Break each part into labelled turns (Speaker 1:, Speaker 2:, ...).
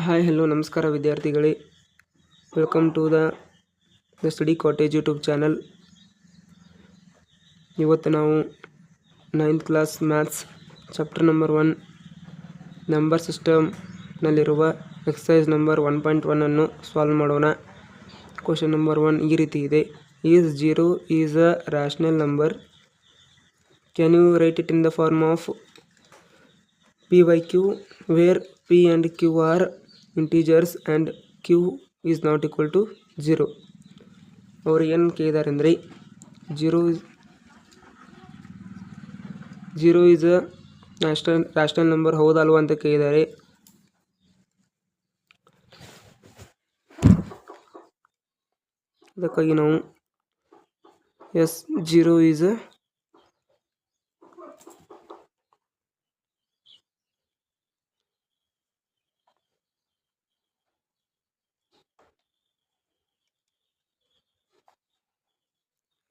Speaker 1: Hi hello ನಮಸ್ಕಾರ ವಿದ್ಯಾರ್ಥಿಗಳೇ, welcome to the study cottage YouTube channel. ಇವತ್ತು ನಾವು 9th class maths chapter number 1 number ಸಿಸ್ಟಮ್ನಲ್ಲಿರುವ ಎಕ್ಸಸೈಸ್ ನಂಬರ್ 1.1 ಅನ್ನು ಸಾಲ್ವ್ ಮಾಡೋಣ. ಕ್ವಶನ್ ನಂಬರ್ 1 ಈ ರೀತಿ ಇದೆ: is 0 is a rational number? Can you write it in the form of P by Q, where P and Q are integers and Q is not equal to 0. ಅವರು ಏನು ಕೇಳಿದ್ದಾರೆ ಅಂದರೆ zero is a rational number ಹೌದಲ್ವ ಅಂತ ಕೇಳಿದ್ದಾರೆ. ಅದಕ್ಕಾಗಿ ನಾವು yes 0 is a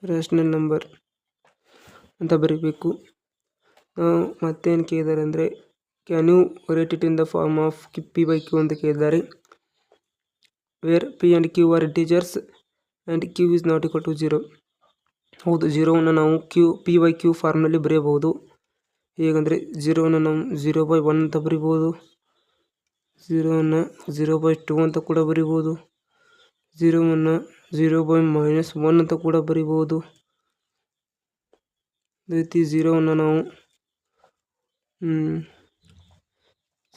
Speaker 1: rational number ಅಂತ ಬರೀಬೇಕು. ನಾವು ಮತ್ತೇನು ಕೇಳಿದ್ದಾರೆ ಅಂದರೆ can you write it in the form of P by Q ಅಂತ ಕೇಳಿದ್ದಾರೆ. Where P and Q are integers and Q is not equal to 0. ಹೌದು, 0ವನ್ನು ನಾವು P by Q ಫಾರ್ಮ್ನಲ್ಲಿ ಬರೆಯಬಹುದು. ಹೇಗೆಂದರೆ 0ವನ್ನು ನಾವು 0/1 ಅಂತ ಬರಿಬೋದು, 0ವನ್ನು 0/2 ಅಂತ ಕೂಡ ಬರಿಬೋದು, 0ವನ್ನು 0/-1 ಅಂತ ಕೂಡ ಬರಿಬೋದು. ಅದೇ ರೀತಿ 0ವನ್ನು ನಾವು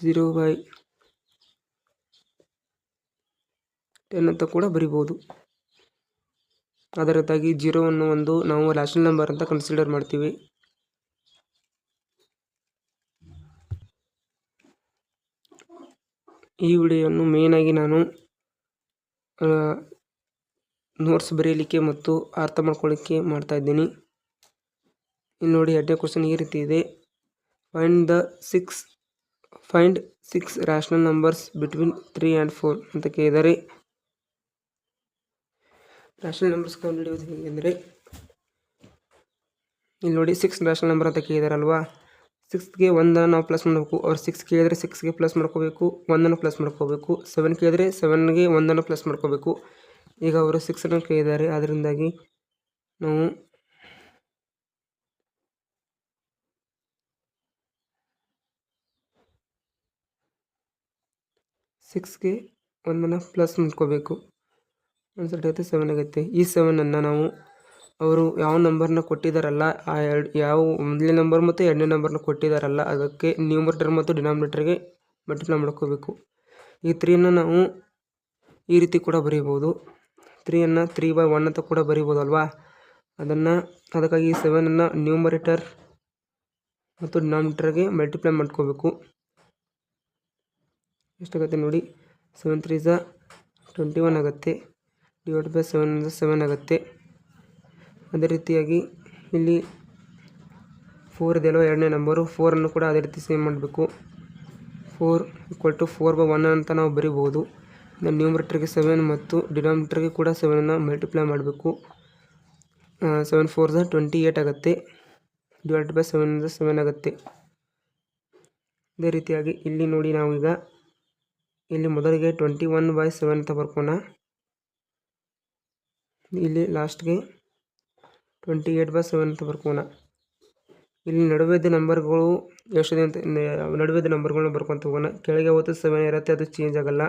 Speaker 1: 0/10 ಅಂತ ಕೂಡ ಬರಿಬೋದು. ಅದರದ್ದಾಗಿ 0ವನ್ನು ಒಂದು ನಾವು ರ್ಯಾಷನಲ್ ನಂಬರ್ ಅಂತ ಕನ್ಸಿಡರ್ ಮಾಡ್ತೀವಿ. ಈ ವಿಡಿಯೋವನ್ನು ಮೇಯ್ನಾಗಿ ನಾನು ನೋಟ್ಸ್ ಬರೆಯಲಿಕ್ಕೆ ಮತ್ತು ಅರ್ಥ ಮಾಡ್ಕೊಳ್ಳಿಕ್ಕೆ ಮಾಡ್ತಾ ಇದ್ದೀನಿ. ಇಲ್ಲಿ ನೋಡಿ, 2ನೇ ಕ್ವಶನ್ ಈ ರೀತಿ ಇದೆ: find 6 rational numbers between 3 and 4 ಅಂತ ಕೇಳಿದರೆ ರ್ಯಾಷನಲ್ ನಂಬರ್ಸ್ ಕಂಡುಹಿಡಿಯೋದು ಹೇಗೆಂದರೆ, ಇಲ್ಲಿ ನೋಡಿ 6 ರ್ಯಾಷನಲ್ ನಂಬರ್ ಅಂತ ಕೇಳಿದಾರಲ್ವಾ, 6ಗೆ 1 ನಾವು ಪ್ಲಸ್ ಮಾಡಬೇಕು. ಅವ್ರು 6 ಕೇಳಿದರೆ 6ಗೆ ಪ್ಲಸ್ ಮಾಡ್ಕೋಬೇಕು, 1 ಪ್ಲಸ್ ಮಾಡ್ಕೋಬೇಕು. 7 ಕೇಳಿದರೆ 7ಗೆ 1 ಪ್ಲಸ್ ಮಾಡ್ಕೋಬೇಕು. ಈಗ ಅವರು 6 ಕೇಳಿದ್ದಾರೆ, ಅದರಿಂದಾಗಿ ನಾವು ಸಿಕ್ಸ್ಗೆ 1 ಪ್ಲಸ್ ಮಾಡ್ಕೋಬೇಕು. ಆನ್ಸರ್ ಆಗುತ್ತೆ 7 ಆಗುತ್ತೆ. ಈ 7ಅನ್ನು ನಾವು ಅವರು ಯಾವ ನಂಬರ್ನ ಕೊಟ್ಟಿದ್ದಾರಲ್ಲ, ಆ ಯಾವ ಮೊದಲನೇ ನಂಬರ್ ಮತ್ತು 2ನೇ ನಂಬರ್ನ ಕೊಟ್ಟಿದ್ದಾರಲ್ಲ, ಅದಕ್ಕೆ ನ್ಯೂಮರೇಟರ್ ಮತ್ತು ಡಿನಾಮಿನೇಟರ್ಗೆ ಮಲ್ಟಿಪ್ಲೈ ಮಾಡ್ಕೋಬೇಕು. ಈ 3ಯನ್ನು ನಾವು ಈ ರೀತಿ ಕೂಡ ಬರೀಬೋದು. 3ನ್ನು 3/1 ಅಂತ ಕೂಡ ಬರೀಬೋದಲ್ವಾ. ಅದಕ್ಕಾಗಿ 7ಅನ್ನು ನ್ಯೂಮರೇಟರ್ ಮತ್ತು ಡಿನಾಮಿನೇಟರ್ಗೆ ಮಲ್ಟಿಪ್ಲೈ ಮಾಡ್ಕೋಬೇಕು. ಎಷ್ಟಾಗುತ್ತೆ ನೋಡಿ, 7 3s 21 ಆಗುತ್ತೆ, ಡಿವೈಡ್ ಬೈ 7 ಆಗುತ್ತೆ. ಅದೇ ರೀತಿಯಾಗಿ ಇಲ್ಲಿ 4 ಇದೆಯಲ್ವ, 2ನೇ ನಂಬರು, 4ಅನ್ನು ಕೂಡ ಅದೇ ರೀತಿ ಸೇಮ್ ಮಾಡಬೇಕು. 4 = 4/1 ಅಂತ ನಾವು ಬರಿಬೋದು. ನ್ಯೂಮರೇಟರ್ಗೆ 7 ಮತ್ತು ಡಿನಾಮಿನೇಟರ್ಗೆ ಕೂಡ 7ಅನ್ನು ಮಲ್ಟಿಪ್ಲೈ ಮಾಡಬೇಕು. 7 4s 28 ಆಗುತ್ತೆ, ಡಿವೈಡ್ ಬೈ 7 ಆಗುತ್ತೆ. ಅದೇ ರೀತಿಯಾಗಿ ಇಲ್ಲಿ ನೋಡಿ, ನಾವೀಗ ಇಲ್ಲಿ ಮೊದಲಿಗೆ 21/7 ಅಂತ ಬರ್ಕೋಣ. ಇಲ್ಲಿ ಲಾಸ್ಟ್ಗೆ 28/7 ಅಂತ ಬರ್ಕೋಣ. ಇಲ್ಲಿ ನಡುವೆದ ನಂಬರ್ಗಳು ಎಷ್ಟಿದೆ ಅಂತ ನಡುವೆದ ನಂಬರ್ಗಳನ್ನ ಬರ್ಕೊತ ಹೋಗೋಣ. ಕೆಳಗೆ ಹೋಗುತ್ತೆ 7 ಇರುತ್ತೆ, ಅದು ಚೇಂಜ್ ಆಗಲ್ಲ.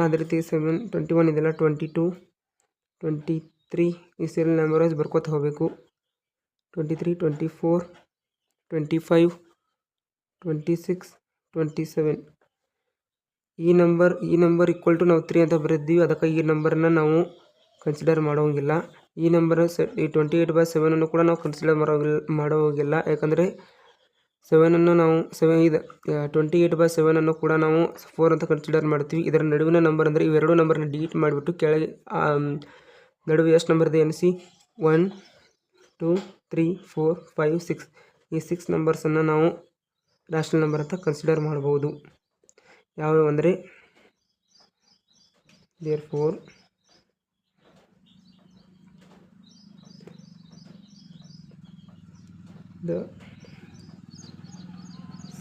Speaker 1: ಅದೇ ರೀತಿ 7 21 ಇದೆಲ್ಲ, 22 23 ಈ ಸೀರಿಯಲ್ ನಂಬರ್ ವೈಸ್ ಬರ್ಕೋತ ಹೋಗಬೇಕು. 23 24 25 26 27 ಈ ನಂಬರ್ ಈಕ್ವಲ್ ಟು ನಾವು 3 ಅಂತ ಬರೆದಿದ್ದೀವಿ. ಅದಕ್ಕಾಗಿ ಈ ನಂಬರನ್ನು ನಾವು ಕನ್ಸಿಡರ್ ಮಾಡೋಂಗಿಲ್ಲ. ಈ ನಂಬರ್ ಈ 28/7 ಕೂಡ ನಾವು ಕನ್ಸಿಡರ್ ಮಾಡೋಂಗಿಲ್ಲ. ಯಾಕಂದರೆ 7ಅನ್ನು ನಾವು 28/7 ಕೂಡ ನಾವು 4 ಅಂತ ಕನ್ಸಿಡರ್ ಮಾಡ್ತೀವಿ. ಇದರ ನಡುವಿನ ನಂಬರ್ ಅಂದರೆ ಇವೆರಡು ನಂಬರ್ನ ಡಿಲೀಟ್ ಮಾಡಿಬಿಟ್ಟು ಕೆಳಗೆ ನಡುವೆ ಎಷ್ಟು ನಂಬರ್ ಇದೆ ಎನಿಸಿ. 1 2 3 4 5 6 ಈ 6 ನಂಬರ್ಸನ್ನು ನಾವು ರ್ಯಾಷನಲ್ ನಂಬರ್ ಅಂತ ಕನ್ಸಿಡರ್ ಮಾಡ್ಬೋದು. ಯಾವುವು ಅಂದರೆ Therefore, the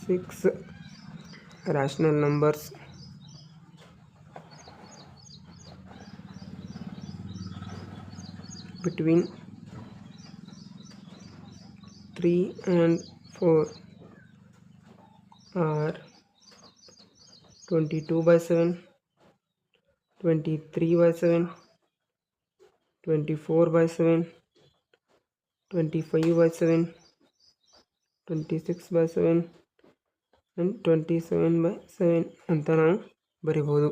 Speaker 1: 6 rational numbers between 3 and 4 are 22/7, 23/7, 24/7, 25/7, 26/7 and 27/7 ಅಂತ ನಾವು ಬರಿಬೋದು.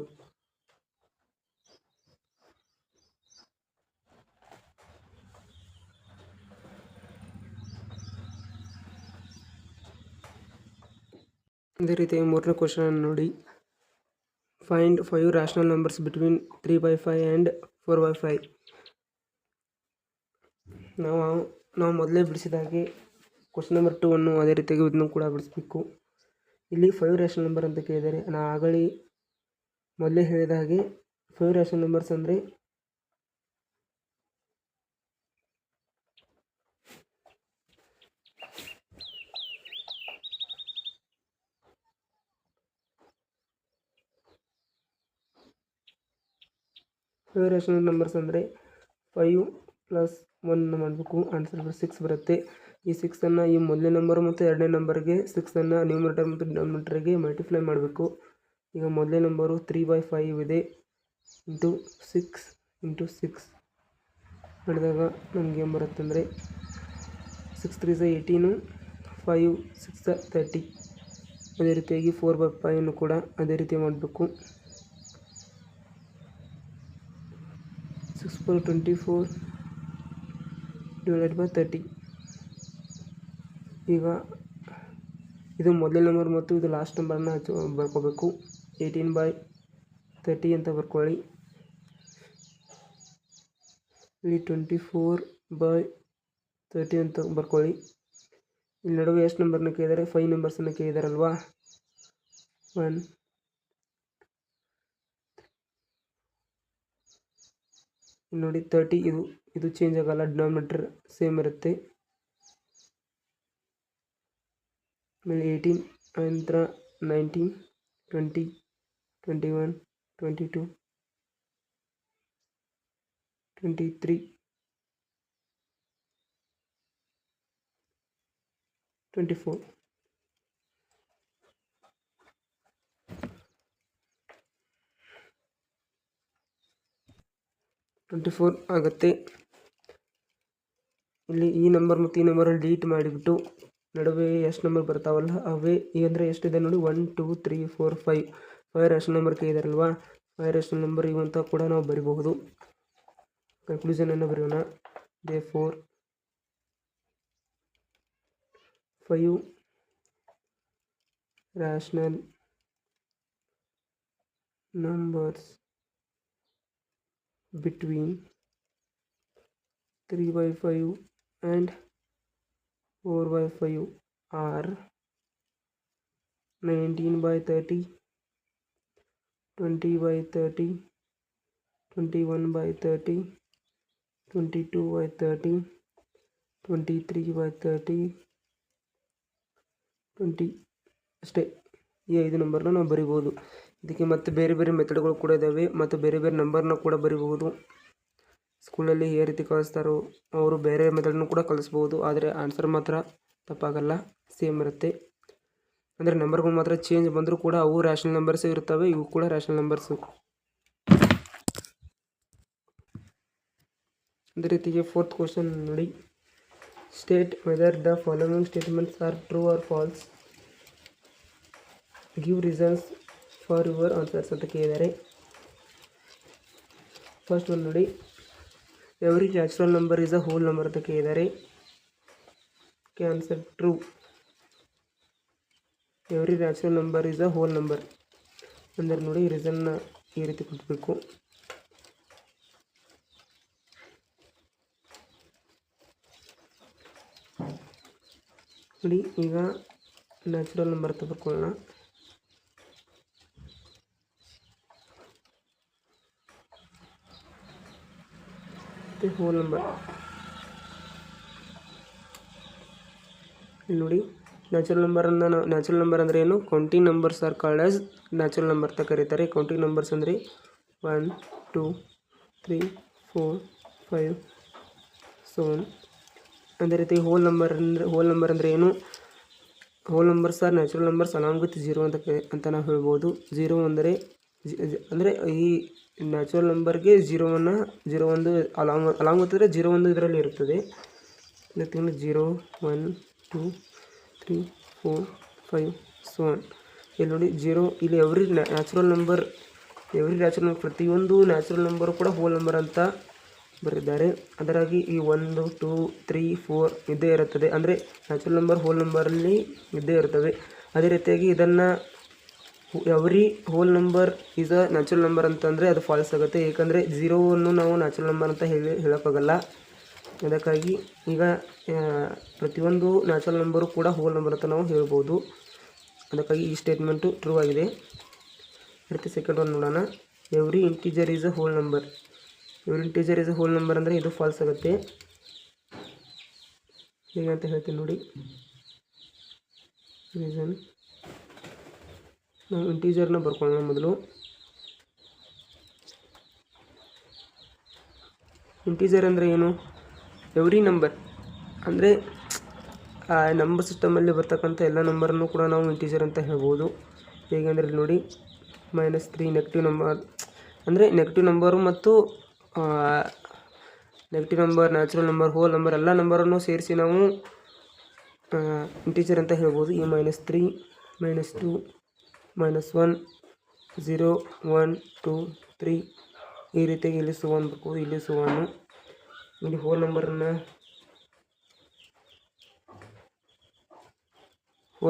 Speaker 1: ಅದೇ ರೀತಿ ಮೂರನೇ ಕ್ವಶನ್ ನೋಡಿ. Find 5 rational numbers between 3/5 and 4/5. ನಾವು ಮೊದಲೇ ಬಿಡಿಸಿದಾಗೆ ಕ್ವಶನ್ ನಂಬರ್ 2 ಅನ್ನು ಅದೇ ರೀತಿಯಾಗಿ ಇದನ್ನು ಕೂಡ ಬಿಡಿಸ್ಬೇಕು. ಇಲ್ಲಿ 5 ರ್ಯಾಷನಲ್ ನಂಬರ್ ಅಂತ ಕೇಳಿದರೆ, ನಾನು ಆಗಲೇ ಮೊದಲೇ ಹೇಳಿದ ಹಾಗೆ 5 ರ್ಯಾಷನಲ್ ನಂಬರ್ಸ್ ಅಂದರೆ ರೇಷನಲ್ ನಂಬರ್ಸ್ ಅಂದರೆ 5 + 1 ಮಾಡಬೇಕು. ಆನ್ಸರ್ 6 ಬರುತ್ತೆ. ಈ 6ಅನ್ನು ಈ ಮೊದಲನೇ ನಂಬರ್ ಮತ್ತು ಎರಡನೇ ನಂಬರ್ಗೆ 6ಅನ್ನು ನ್ಯೂಮರೇಟರ್ ಮತ್ತು ಡಿನಾಮಿನೇಟರ್ಗೆ ಮಲ್ಟಿಪ್ಲೈ ಮಾಡಬೇಕು. ಈಗ ಮೊದಲನೇ ನಂಬರು 3/5 ಇದೆ. ಇಂಟು 6 ಮಾಡಿದಾಗ ನಮಗೆ ಏನು ಬರುತ್ತೆ ಅಂದರೆ 6 3 18, 5 6 30. ಅದೇ ರೀತಿಯಾಗಿ 4/5 ಕೂಡ ಅದೇ ರೀತಿ ಮಾಡಬೇಕು. 6 4 24 / 30. ಈಗ ಇದು ಮೊದಲನೇ ನಂಬರ್ ಮತ್ತು ಇದು ಲಾಸ್ಟ್ ನಂಬರನ್ನ ಬರ್ಕೋಬೇಕು. 18/30 ಅಂತ ಬರ್ಕೊಳ್ಳಿ. ಇಲ್ಲಿ 24/30 ಅಂತ ಬರ್ಕೊಳ್ಳಿ. ಇಲ್ಲಿ ನಡುವೆ ಎಷ್ಟು ನಂಬರ್ನ ಕೇಳಿದರೆ 5 ನಂಬರ್ಸನ್ನು ಕೇಳಿದಾರಲ್ವಾ. 1 ನೋಡಿ 30. ಇದು ಚೇಂಜ್ ಆಗಲ್ಲ, ಡಿನಾಮಿನೇಟರ್ ಸೇಮ್ ಇರುತ್ತೆ. ಆಮೇಲೆ 18 ನಂತರ 19 20 21 22 23 24. 24 ಆಗುತ್ತೆ. ಇಲ್ಲಿ ಈ ನಂಬರ್ ಮತ್ತು ಈ ನಂಬರಲ್ಲಿ ಡಿಲೀಟ್ ಮಾಡಿಬಿಟ್ಟು ನಡುವೆ ಎಷ್ಟು ನಂಬರ್ ಬರ್ತಾವಲ್ಲ ಅವೇ ಅಂದರೆ ಎಷ್ಟಿದೆ ನೋಡಿ 1 2 3 4 5 ರ್ಯಾಷನಲ್ ನಂಬರ್ ಕೇಳಿದಾರಲ್ವಾ. 5 ರ್ಯಾಷನಲ್ ನಂಬರ್ ಇವಂತ ಕೂಡ ನಾವು ಬರಿಬಹುದು. ಕನ್ಕ್ಲೂಷನನ್ನು ಬರೆಯೋಣ. Therefore 5 rational numbers between 3/5 and 4/5 are 19/30, 20/30, 21/30, 22/30, 23/30, 20 ಅಷ್ಟೇ. ಈ 5 ನಂಬರ್ನ ನಾವು ಬರಿಬೋದು. ಇದಕ್ಕೆ ಮತ್ತೆ ಬೇರೆ ಬೇರೆ ಮೆಥಡ್ಗಳು ಕೂಡ ಇದ್ದಾವೆ ಮತ್ತು ಬೇರೆ ಬೇರೆ ನಂಬರ್ನ ಕೂಡ ಬರಿಬಹುದು. ಸ್ಕೂಲಲ್ಲಿ ಯಾವ ರೀತಿ ಕಳಿಸ್ತಾರೋ ಅವರು ಬೇರೆ ಮೆಥಡ್ನು ಕೂಡ ಕಲಿಸ್ಬೋದು. ಆದರೆ ಆನ್ಸರ್ ಮಾತ್ರ ತಪ್ಪಾಗಲ್ಲ, ಸೇಮ್ ಇರುತ್ತೆ. ಅಂದರೆ ನಂಬರ್ಗಳು ಮಾತ್ರ ಚೇಂಜ್ ಬಂದರೂ ಕೂಡ ಅವು ರ್ಯಾಷನಲ್ ನಂಬರ್ಸೇ ಇರ್ತವೆ, ಇವು ಕೂಡ ರ್ಯಾಷನಲ್ ನಂಬರ್ಸು. ಅದೇ ರೀತಿಗೆ 4th ಕ್ವಶನ್ ನೋಡಿ. State whether the following statements are true or false. Give reasons for your answers ಅಂತ ಕೇಳಿದ್ದಾರೆ. ಫಸ್ಟ್ ಒಂದು ನೋಡಿ, every natural number is a whole number ಅಂತ ಕೇಳಿದ್ದಾರೆ. Answer true. Every natural number is a whole number ಅಂದರೆ ನೋಡಿ ರೀಸನ್ನ ಈ ರೀತಿ ಕೊಡಬೇಕು. ನೋಡಿ ಈಗ ನ್ಯಾಚುರಲ್ ನಂಬರ್ ಅಂತ ಬರ್ಕೊಳ್ಳೋಣ. ಮತ್ತು ಹೋಲ್ ನಂಬರ್. ಇಲ್ಲಿ ನೋಡಿ, ನ್ಯಾಚುರಲ್ ನಂಬರ್ ಅಂದರೆ ಏನು? Counting numbers are called as natural number ಅಂತ ಕರೀತಾರೆ. ಕೌಂಟಿಂಗ್ ನಂಬರ್ಸ್ ಅಂದರೆ 1 2 3 4 5 ಸೊ ಆನ್. ಅದೇ ರೀತಿ ಹೋಲ್ ನಂಬರ್ ಅಂದರೆ ಏನು? Hole numbers are natural numbers along with zero ಅಂತ ನಾವು ಹೇಳ್ಬೋದು. ಜೀರೋ ಅಂದರೆ ಈ ನ್ಯಾಚುರಲ್ ನಂಬರ್ಗೆ ಜೀರೋ ಒಂದು ಅಲಾಂಗ್ ವಿತ್ ಅಂದರೆ 0 1 ಇದರಲ್ಲಿ ಇರುತ್ತದೆ. ಇದಕ್ಕೆ 0 1 2 3 4 5 ಸೊ ಆನ್. ಇಲ್ಲಿ ನೋಡಿ, ಇಲ್ಲಿ ಎವ್ರಿ ನ್ಯಾಚುರಲ್ ನಂಬರ್ ಪ್ರತಿಯೊಂದು ನ್ಯಾಚುರಲ್ ನಂಬರು ಕೂಡ ಹೋಲ್ ನಂಬರ್ ಅಂತ ಬರೆದಿದ್ದಾರೆ. ಅದರಾಗಿ ಈ 1 2 3 4 ಇದ್ದೇ ಇರುತ್ತದೆ. ಅಂದರೆ ನ್ಯಾಚುರಲ್ ನಂಬರ್ ಹೋಲ್ ನಂಬರಲ್ಲಿ ಇದ್ದೇ ಇರುತ್ತವೆ. ಅದೇ ರೀತಿಯಾಗಿ ಇದನ್ನು every whole number is a natural number ಅಂತಂದರೆ ಅದು ಫಾಲ್ಸ್ ಆಗುತ್ತೆ. ಏಕೆಂದರೆ 0ವನ್ನು ನಾವು ನ್ಯಾಚುರಲ್ ನಂಬರ್ ಅಂತ ಹೇಳೋಕ್ಕಾಗಲ್ಲ. ಅದಕ್ಕಾಗಿ ಈಗ ಪ್ರತಿಯೊಂದು ನ್ಯಾಚುರಲ್ ನಂಬರು ಕೂಡ ಹೋಲ್ ನಂಬರ್ ಅಂತ ನಾವು ಹೇಳ್ಬೋದು. ಅದಕ್ಕಾಗಿ ಈ ಸ್ಟೇಟ್ಮೆಂಟು ಟ್ರೂ ಆಗಿದೆ. ರೀತಿ ಸೆಕೆಂಡ್ ಒನ್ ನೋಡೋಣ. Every integer is a whole number. Every integer is a whole number ಅಂದರೆ ಇದು ಫಾಲ್ಸ್ ಆಗುತ್ತೆ. ಹೇಗೆ ಅಂತ ಹೇಳ್ತೀನಿ ನೋಡಿ. ರೀಸನ್, ನಾವು ಇಂಟೀಜರ್ನ ಬರ್ಕೊಳ್ಳೋಣ ಮೊದಲು. ಇಂಟೀಜರ್ ಅಂದರೆ ಏನು? ಎವ್ರಿ ನಂಬರ್ ಅಂದರೆ ಆ ನಂಬರ್ ಸಿಸ್ಟಮಲ್ಲಿ ಬರ್ತಕ್ಕಂಥ ಎಲ್ಲ ನಂಬರನ್ನು ಕೂಡ ನಾವು ಇಂಟೀಜರ್ ಅಂತ ಹೇಳ್ಬೋದು. ಹೇಗೆ ಅಂದರೆ ಇಲ್ಲಿ ನೋಡಿ, -3 ನೆಗೆಟಿವ್ ನಂಬರ್ ಅಂದರೆ ನೆಗೆಟಿವ್ ನಂಬರು ಮತ್ತು negative number, natural number, whole number ಎಲ್ಲ ನಂಬರನ್ನು ಸೇರಿಸಿ ನಾವು ಇಂಟೀಜರ್ ಅಂತ ಹೇಳ್ಬೋದು. ಈ -3 -2 -1 0 1 2 3 ಈ ರೀತಿಯಾಗಿ ಇಲ್ಲಿ ಸುವನ್ ಬರ್ಬೋದು. ಇಲ್ಲಿ ಸುವನ್ನು ಇಲ್ಲಿ ಹೋಲ್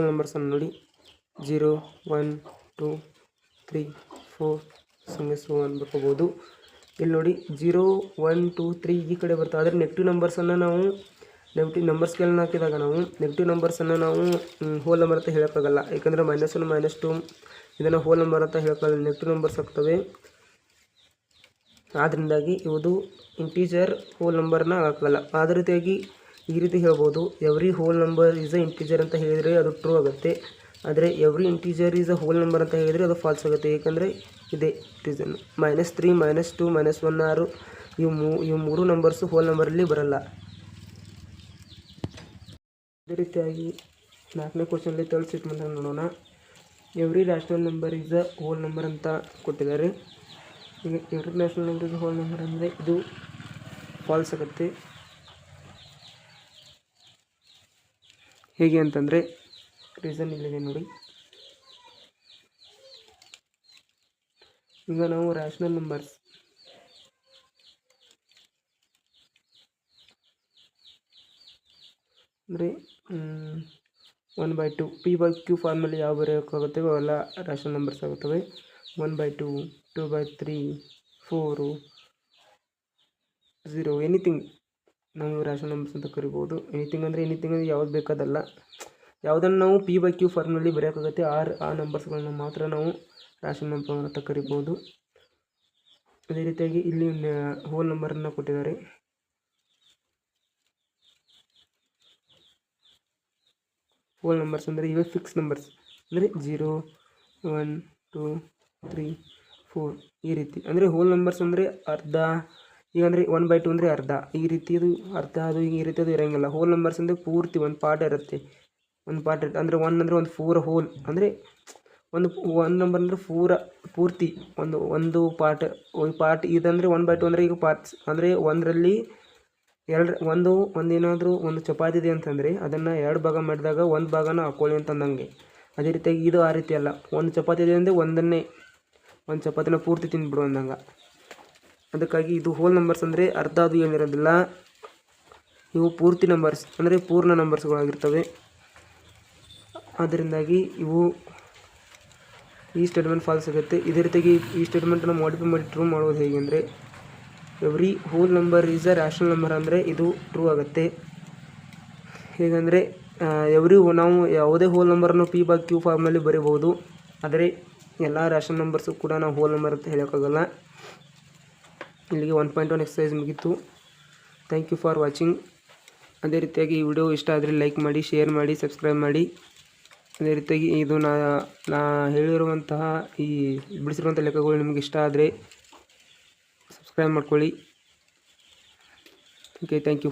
Speaker 1: ನಂಬರ್ಸನ್ನು ನೋಡಿ 0 1 2 3 4 1 ಬರ್ಕೋಬೋದು. ಇಲ್ಲಿ ನೋಡಿ 0 1 2 3 ಈ ಕಡೆ ಬರ್ತವೆ. ಆದರೆ ನೆಗೆಟಿವ್ ನಂಬರ್ಸನ್ನು ನಾವು ನೆಗೆಟಿವ್ ನಂಬರ್ ಸ್ಕೇಲ್ನ ಹಾಕಿದಾಗ ನಾವು ನೆಗೆಟಿವ್ ನಂಬರ್ಸನ್ನು ನಾವು ಹೋಲ್ ನಂಬರ್ ಅಂತ ಹೇಳೋಕ್ಕಾಗಲ್ಲ. ಯಾಕಂದರೆ -1 -2 ಇದನ್ನು ಹೋಲ್ ನಂಬರ್ ಅಂತ ಹೇಳೋಕ್ಕಾಗಲ್ಲ, ನೆಗೆಟಿವ್ ನಂಬರ್ಸ್ ಆಗ್ತವೆ. ಆದ್ದರಿಂದಾಗಿ ಇವುದು ಇಂಟೀಜರ್ ಹೋಲ್ ನಂಬರ್ನ ಹಾಕಲ್ಲ. ಅದೇ ರೀತಿಯಾಗಿ ಈ ರೀತಿ ಹೇಳ್ಬೋದು, every whole number is a integer ಅಂತ ಹೇಳಿದರೆ ಅದು ಟ್ರೂ ಆಗುತ್ತೆ. ಆದರೆ every integer is a whole number ಅಂತ ಹೇಳಿದರೆ ಅದು ಫಾಲ್ಸ್ ಆಗುತ್ತೆ. ಏಕೆಂದರೆ ಇದೆ ರೀಸನ್. -3 -2 -1 6 ಇವು ಮೂರು ನಂಬರ್ಸು ಹೋಲ್ ನಂಬರಲ್ಲಿ ಬರಲ್ಲ. ಅದೇ ರೀತಿಯಾಗಿ 4ನೇ ಕ್ವಶನಲ್ಲಿ ಥರ್ಡ್ ಸ್ಟೇಟ್ಮೆಂಟ್ ನೋಡೋಣ. Every rational number is a whole number ಅಂತ ಕೊಟ್ಟಿದ್ದಾರೆ. ಈಗ every rational number is a whole number ಅಂದರೆ ಇದು ಫಾಲ್ಸ್ ಆಗುತ್ತೆ. ಹೇಗೆ ಅಂತಂದರೆ ರೀಸನ್ ಇಲ್ಲಿದೆ ನೋಡಿ. ಈಗ ನಾವು ರ್ಯಾಷನಲ್ ನಂಬರ್ಸ್ ಅಂದರೆ 1/2 P/Q ಫಾರ್ಮಲ್ಲಿ ಯಾವ ಬರೆಯೋಕ್ಕಾಗುತ್ತವೆ ಅವೆಲ್ಲ ರ್ಯಾಷನಲ್ ನಂಬರ್ಸ್ ಆಗುತ್ತವೆ. 1/2 2/3 4 0 ಎನಿಥಿಂಗ್ ನಾವು ರ್ಯಾಷನಲ್ ನಂಬರ್ಸ್ ಅಂತ ಕರಿಬೋದು. ಎನಿಥಿಂಗ್ ಅಂದರೆ ಯಾವ್ದು ಬೇಕಾದಲ್ಲ. ಯಾವುದನ್ನು ನಾವು P/Q ಫಾರ್ಮಲ್ಲಿ ಬರೆಯೋಕ್ಕಾಗುತ್ತೆ ಆ ನಂಬರ್ಸ್ಗಳನ್ನ ಮಾತ್ರ ನಾವು ರ್ಯಾಷನಲ್ ನಂಬರ್ ಅಂತ ಕರಿಬೋದು. ಅದೇ ರೀತಿಯಾಗಿ ಇಲ್ಲಿ ಹೋಲ್ ನಂಬರನ್ನು ಕೊಟ್ಟಿದ್ದಾರೆ. ಹೋಲ್ ನಂಬರ್ಸ್ ಅಂದರೆ ಇವೆ ಫಿಕ್ಸ್ ನಂಬರ್ಸ್ ಅಂದರೆ 0 1 2 3 4 ಈ ರೀತಿ. ಅಂದರೆ ಹೋಲ್ ನಂಬರ್ಸ್ ಅಂದರೆ ಅರ್ಧ. ಈಗ ಅಂದರೆ 1/2 ಅಂದರೆ ಅರ್ಧ. ಈ ರೀತಿ ಅದು ಅರ್ಧ, ಅದು ಈ ರೀತಿ ಅದು ಇರೋಂಗಿಲ್ಲ. ಹೋಲ್ ನಂಬರ್ಸ್ ಅಂದರೆ ಪೂರ್ತಿ ಒಂದು ಪಾರ್ಟ್ ಇರುತ್ತೆ. ಅಂದರೆ 1 ಅಂದರೆ ಒಂದು ಪೂರ ಹೋಲ್ ಅಂದರೆ ಒಂದು ನಂಬರ್ ಅಂದರೆ ಪೂರ್ತಿ ಒಂದು ಪಾರ್ಟ್ ಇದಂದರೆ 1/2 ಅಂದರೆ ಈಗ ಪಾರ್ಟ್ಸ್ ಅಂದರೆ ಒಂದರಲ್ಲಿ ಒಂದೇನಾದರೂ ಒಂದು ಚಪಾತಿ ಇದೆ ಅಂತಂದರೆ ಅದನ್ನು 2 ಭಾಗ ಮಾಡಿದಾಗ ಒಂದು ಭಾಗನ ಹಾಕೊಳ್ಳಿ ಅಂತಂದಂಗೆ. ಅದೇ ರೀತಿಯಾಗಿ ಇದು ಆ ರೀತಿ ಅಲ್ಲ. ಒಂದು ಚಪಾತಿ ಇದೆ ಅಂದರೆ ಒಂದು ಚಪಾತಿನ ಪೂರ್ತಿ ತಿಂದ್ಬಿಡು ಅಂದಂಗೆ. ಅದಕ್ಕಾಗಿ ಇದು ಹೋಲ್ ನಂಬರ್ಸ್ ಅಂದರೆ ಅರ್ಧ ಅದು ಏನಿರೋದಿಲ್ಲ. ಇವು ಪೂರ್ತಿ ನಂಬರ್ಸ್ ಅಂದರೆ ಪೂರ್ಣ ನಂಬರ್ಸ್ಗಳಾಗಿರ್ತವೆ. ಅದರಿಂದಾಗಿ ಈ ಸ್ಟೇಟ್ಮೆಂಟ್ ಫಾಲ್ಸ್ ಆಗುತ್ತೆ. ಇದೇ ರೀತಿಯಾಗಿ ಈ ಸ್ಟೇಟ್ಮೆಂಟನ್ನು ಮಾಡಿಫೈ ಮಾಡಿ ಟ್ರೂ ಮಾಡೋದು ಹೇಗೆ ಅಂದರೆ every whole number is a rational number ಅಂದರೆ ಇದು ಟ್ರೂ ಆಗುತ್ತೆ. ಹೇಗೆಂದರೆ ನಾವು ಯಾವುದೇ ಹೋಲ್ ನಂಬರನ್ನು P/Q ಫಾರ್ಮಲ್ಲಿ ಬರೀಬೋದು. ಆದರೆ ಎಲ್ಲ ರ್ಯಾಷನಲ್ ನಂಬರ್ಸು ಕೂಡ ನಾವು ಹೋಲ್ ನಂಬರ್ ಅಂತ ಹೇಳೋಕ್ಕಾಗಲ್ಲ. ಇಲ್ಲಿಗೆ 1.1 ಎಕ್ಸಸೈಸ್ ಮುಗೀತು. Thank you for watching. ಅದೇ ರೀತಿಯಾಗಿ ಈ ವಿಡಿಯೋ ಇಷ್ಟ ಆದರೆ ಲೈಕ್ ಮಾಡಿ, ಶೇರ್ ಮಾಡಿ, ಸಬ್ಸ್ಕ್ರೈಬ್ ಮಾಡಿ. ಅದೇ ರೀತಿಯಾಗಿ ಇದು ನಾ ಹೇಳಿರುವಂತಹ ಈ ಬಿಡಿಸಿರುವಂಥ ಲೆಕ್ಕಗಳು ನಿಮಗೆ ಇಷ್ಟ ಆದರೆ ಸಬ್ಸ್ಕ್ರೈಬ್ ಮಾಡ್ಕೊಳ್ಳಿ. Okay, thank you.